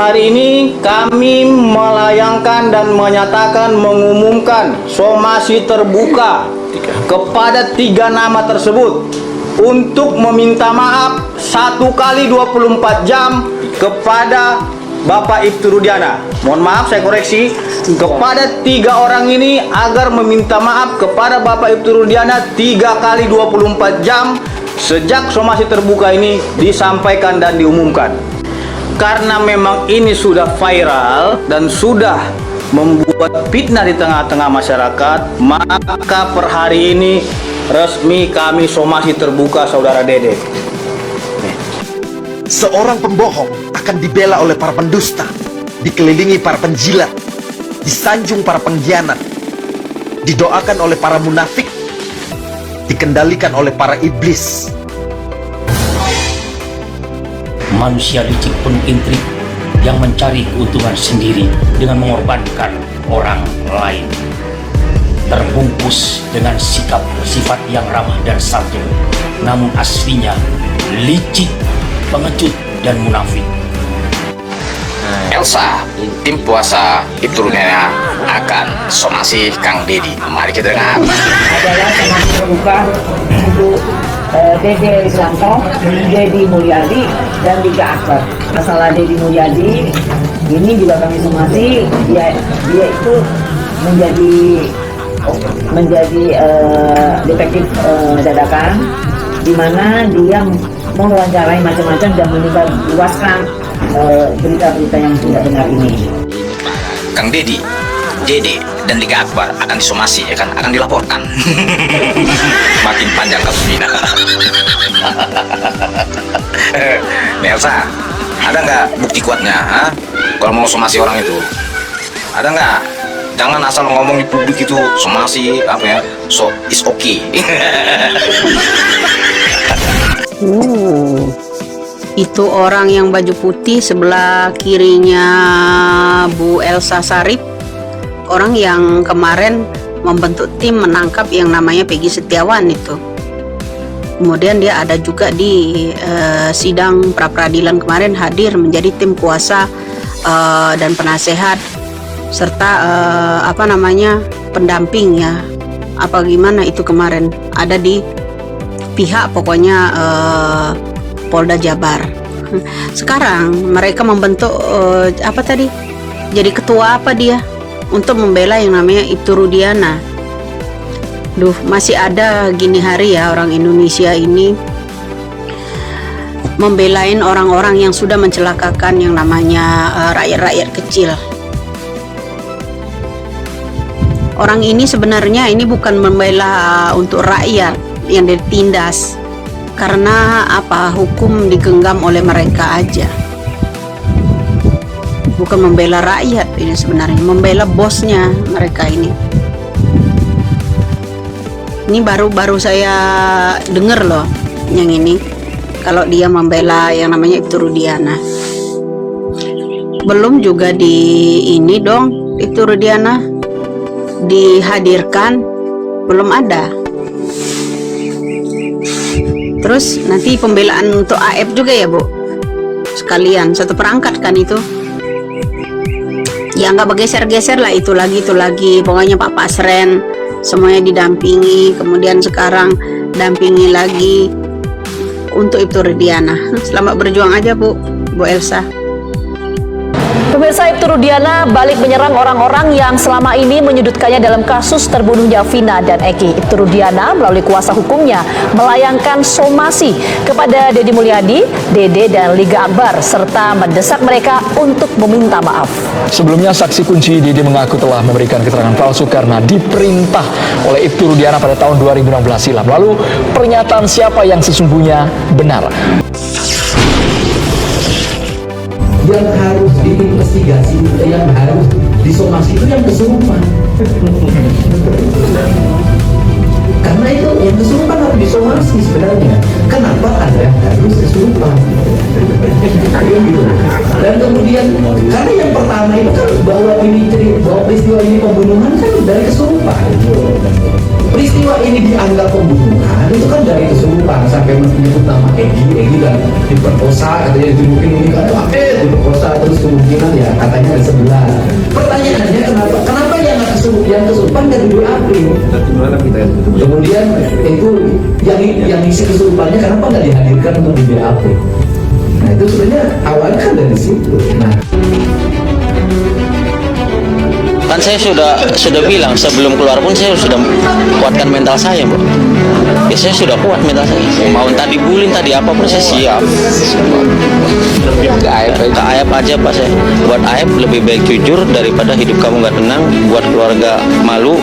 hari ini kami melayangkan dan menyatakan mengumumkan somasi terbuka kepada 3 nama tersebut untuk meminta maaf 1 kali 24 jam kepada Bapak Ibtu Rudiana. Mohon maaf, saya koreksi, kepada 3 orang ini agar meminta maaf kepada Bapak Ibtu Rudiana 3 kali 24 jam sejak somasi terbuka ini disampaikan dan diumumkan. Karena memang ini sudah viral dan sudah membuat fitnah di tengah-tengah masyarakat, maka per hari ini resmi kami somasi terbuka Saudara Dede. Seorang pembohong akan dibela oleh para pendusta, dikelilingi para penjilat, disanjung para pengkhianat, didoakan oleh para munafik, dikendalikan oleh para iblis. Manusia licik penuh intrik yang mencari keuntungan sendiri dengan mengorbankan orang lain. Terbungkus dengan sikap bersifat yang ramah dan santun, namun aslinya licik, pengecut, dan munafik. Elsa, tim puasa Ibtu Rudiana akan somasi Kang Dedi. Mari kita dengar. Adalah somasi terbuka untuk Dede Iswanto, Dedi Mulyadi, dan Liga Akbar. Masalah Dedi Mulyadi ini juga kami somasi, dia itu menjadi detektif dadakan, di mana dia mewawancarai macam-macam dan menyebarluaskan berita-berita yang tidak benar ini. Kang Dedi, Dede, dan Liga Akbar akan disomasi, ya kan? Akan dilaporkan. Makin panjang kasusnya. Nih Elsa, ada nggak bukti kuatnya? Ha? Kalau mau somasi orang itu, ada nggak? Jangan asal ngomong di publik itu somasi apa ya? So is okay. Itu orang yang baju putih sebelah kirinya Bu Elsa Sarip, orang yang kemarin membentuk tim menangkap yang namanya Peggy Setiawan itu. Kemudian dia ada juga di sidang pra-peradilan kemarin, hadir menjadi tim kuasa dan penasehat serta pendamping ya, apa gimana itu kemarin ada di pihak pokoknya Polda Jabar. Sekarang mereka membentuk jadi ketua apa dia untuk membela yang namanya Ibtu Rudiana. Duh, masih ada gini hari ya orang Indonesia ini membelain orang-orang yang sudah mencelakakan yang namanya rakyat-rakyat kecil. Orang ini sebenarnya ini bukan membela untuk rakyat yang ditindas, karena hukum digenggam oleh mereka aja, bukan membela rakyat. Ini sebenarnya membela bosnya mereka ini baru saya dengar loh yang ini, kalau dia membela yang namanya Ibtu Rudiana. Belum juga di ini dong, Ibtu Rudiana dihadirkan, belum ada. Terus nanti pembelaan untuk AF juga ya Bu, sekalian satu perangkat kan itu ya, nggak bergeser-geser lah, itu lagi pokoknya Pak Pasren semuanya didampingi. Kemudian sekarang dampingi lagi untuk Ibtu Rudiana. Selamat berjuang aja Bu Elsa. Pemirsa, Ibtu Rudiana balik menyerang orang-orang yang selama ini menyudutkannya dalam kasus terbunuhnya Vina dan Eki. Ibtu Rudiana melalui kuasa hukumnya melayangkan somasi kepada Dedi Mulyadi, Dede, dan Liga Akbar serta mendesak mereka untuk meminta maaf. Sebelumnya saksi kunci Dede mengaku telah memberikan keterangan palsu karena diperintah oleh Ibtu Rudiana pada tahun 2016 silam. Lalu pernyataan siapa yang sesungguhnya benar? Yang harus diinvestigasi, yang harus disomasi itu yang kesurupan. Karena itu yang kesurupan harus disomasi sebenarnya. Kenapa ada harus kesurupan? Dan kemudian karena yang pertama itu kan bahwa peristiwa ini pembunuhan kan dari kesurupan. Peristiwa ini dianggap pembunuhan itu kan dari kesurupan. depan sampai menyebut nama Egi dan diperkosa, katanya itu mungkin ini diperkosa, terus kemungkinan ya katanya ada 11. Pertanyaannya kenapa yang kesurupan dari BAP? Kemudian itu yang isi kesurupannya kenapa nggak dihadirkan untuk di BAP? Nah itu sebenarnya awalnya kan dari situ. Nah, Kan saya sudah bilang sebelum keluar pun saya sudah kuatkan mental saya, Bu. Ya saya sudah kuat mental saya. Mau tadi bullying tadi apa pun saya siap. Ke Aib aja Pak saya. Buat Aib lebih baik jujur daripada hidup kamu nggak tenang, buat keluarga malu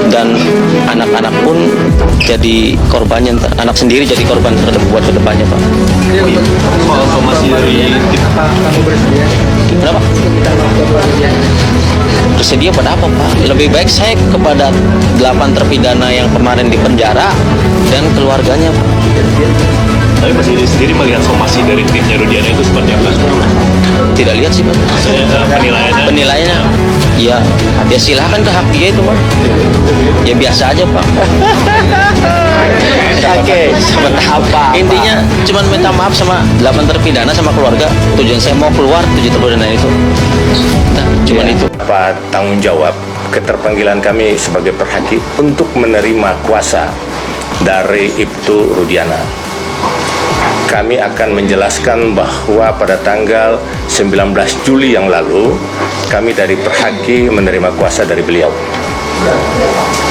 dan anak-anak pun jadi korbannya, anak sendiri jadi korban terhadap buat kedepannya Pak. Soal somasi dari Kenapa? Bersedia pada apa Pak? Lebih baik saya kepada 8 terpidana yang kemarin di penjara dan keluarganya Pak. Tapi Mas Dede sendiri melihat somasi dari timnya Rudiana itu seperti apa? Tidak lihat sih Pak. Penilaiannya ya silahkan ke hak dia itu Pak. Ya biasa aja Pak. Oke, apa? Intinya cuma minta maaf sama 8 terpidana sama keluarga. Tujuan saya mau keluar 7 terpidana itu. Nah, cuman itu. Apa tanggung jawab keterpanggilan kami sebagai perhaki untuk menerima kuasa dari Ibtu Rudiana. Kami akan menjelaskan bahwa pada tanggal 19 Juli yang lalu kami dari perhaki menerima kuasa dari beliau.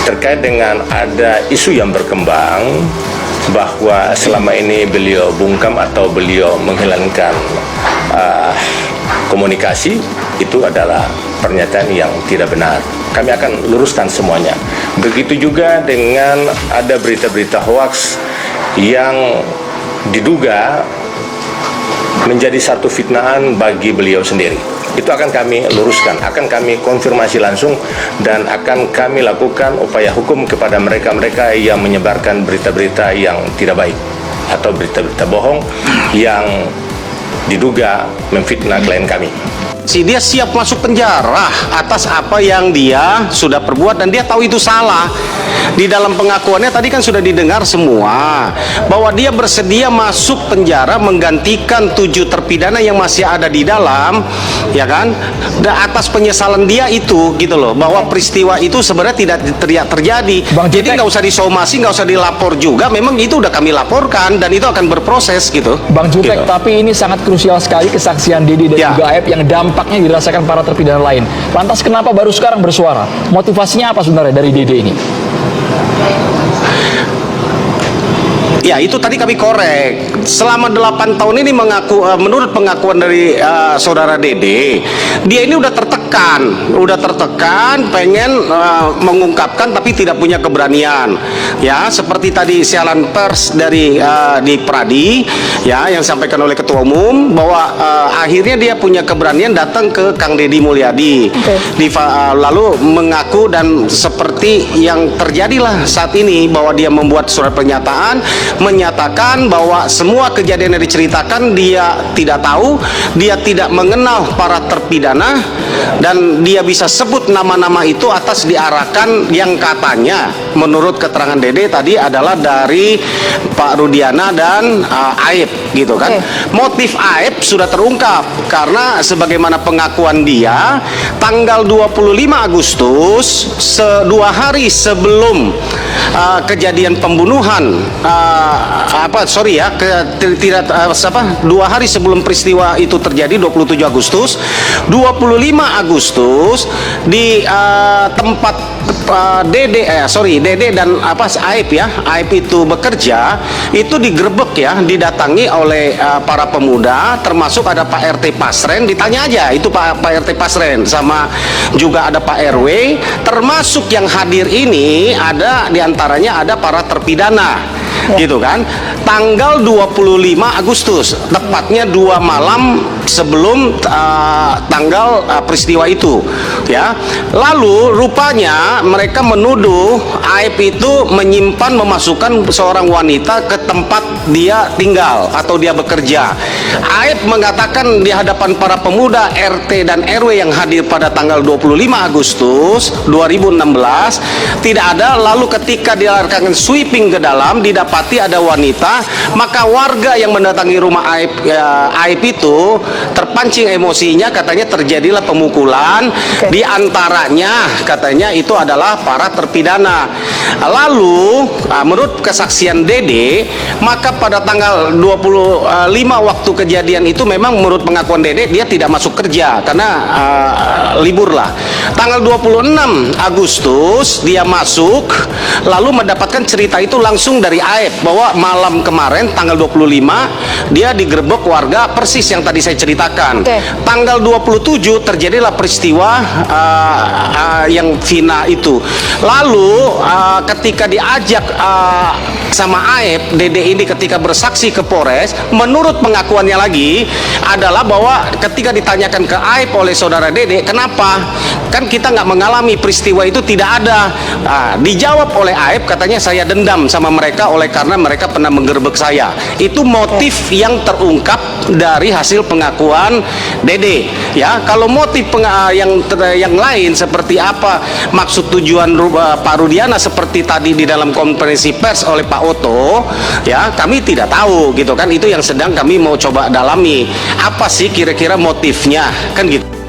Terkait dengan ada isu yang berkembang bahwa selama ini beliau bungkam atau beliau menghilangkan komunikasi, itu adalah pernyataan yang tidak benar. Kami akan luruskan semuanya. Begitu juga dengan ada berita-berita hoaks yang diduga menjadi satu fitnahan bagi beliau sendiri. Itu akan kami luruskan, akan kami konfirmasi langsung, dan akan kami lakukan upaya hukum kepada mereka-mereka yang menyebarkan berita-berita yang tidak baik atau berita-berita bohong yang diduga memfitnah klien kami. Dia siap masuk penjara atas apa yang dia sudah perbuat dan dia tahu itu salah. Di dalam pengakuannya tadi kan sudah didengar semua bahwa dia bersedia masuk penjara menggantikan 7 terpidana yang masih ada di dalam, ya kan? Dan atas penyesalan dia itu gitu loh, bahwa peristiwa itu sebenarnya tidak terjadi. Jadi nggak usah disomasi, nggak usah dilapor juga. Memang itu udah kami laporkan dan itu akan berproses gitu. Bang Jutek, gitu. tapi ini sangat krusial sekali kesaksian Dede dan juga Aib yang dampaknya dirasakan para terpidana lain. Lantas kenapa baru sekarang bersuara? Motivasinya apa sebenarnya dari Dede ini? Ya itu tadi kami korek. Selama 8 tahun ini menurut pengakuan dari saudara Dede, dia ini udah tertekan, pengen mengungkapkan tapi tidak punya keberanian. Ya seperti tadi siaran pers dari di Pradi, ya yang disampaikan oleh Ketua Umum bahwa akhirnya dia punya keberanian datang ke Kang Deddy Mulyadi, lalu mengaku dan seperti yang terjadilah saat ini bahwa dia membuat surat pernyataan menyatakan bahwa semua kejadian yang diceritakan dia tidak tahu, dia tidak mengenal para terpidana, dan dia bisa sebut nama-nama itu atas diarahkan yang katanya menurut keterangan Dede tadi adalah dari Pak Rudiana dan Aib gitu kan. Motif Aib sudah terungkap karena sebagaimana pengakuan dia tanggal 25 Agustus 2 hari sebelum kejadian pembunuhan 2 hari sebelum peristiwa itu terjadi 27 Agustus 25 Agustus di tempat Dede dan Aib ya, Aib itu bekerja itu digerebek ya, didatangi oleh para pemuda, termasuk ada Pak RT Pasren. Ditanya aja itu Pak RT Pasren sama juga ada Pak RW, termasuk yang hadir ini ada diantaranya ada para terpidana gitu kan. Tanggal 25 Agustus tepatnya 2 malam sebelum tanggal peristiwa itu, ya. Lalu rupanya mereka menuduh Aib itu menyimpan, memasukkan seorang wanita ke tempat dia tinggal atau dia bekerja. Aib mengatakan di hadapan para pemuda RT dan RW yang hadir pada tanggal 25 Agustus 2016 tidak ada. Lalu ketika dilakukan sweeping ke dalam didapati ada wanita, maka warga yang mendatangi rumah Aib itu terpancing emosinya, katanya terjadilah pemukulan. Di antaranya katanya itu adalah para terpidana. Lalu menurut kesaksian Dede, maka pada tanggal 25 waktu kejadian itu memang menurut pengakuan Dede dia tidak masuk kerja karena libur lah. Tanggal 26 Agustus dia masuk, lalu mendapatkan cerita itu langsung dari Aib bahwa malam kemarin tanggal 25 dia digerebek warga persis yang tadi saya ceritakan. Tanggal 27 terjadilah peristiwa yang Vina itu. Lalu ketika diajak sama Aib, Dede ini ketika bersaksi ke Polres, menurut pengakuannya lagi adalah bahwa ketika ditanyakan ke Aib oleh saudara Dede, kenapa? Kan kita nggak mengalami peristiwa itu, tidak ada. Dijawab oleh Aib, katanya saya dendam sama mereka oleh karena mereka pernah menggerebek saya. Itu motif yang terungkap dari hasil pengakuan Dede. Ya, kalau motif yang lain seperti apa maksud tujuan Pak Rudiana seperti tadi di dalam konferensi pers oleh Pak Oto, ya kami tidak tahu gitu kan. Itu yang sedang kami mau coba dalami. Apa sih kira-kira motifnya kan gitu.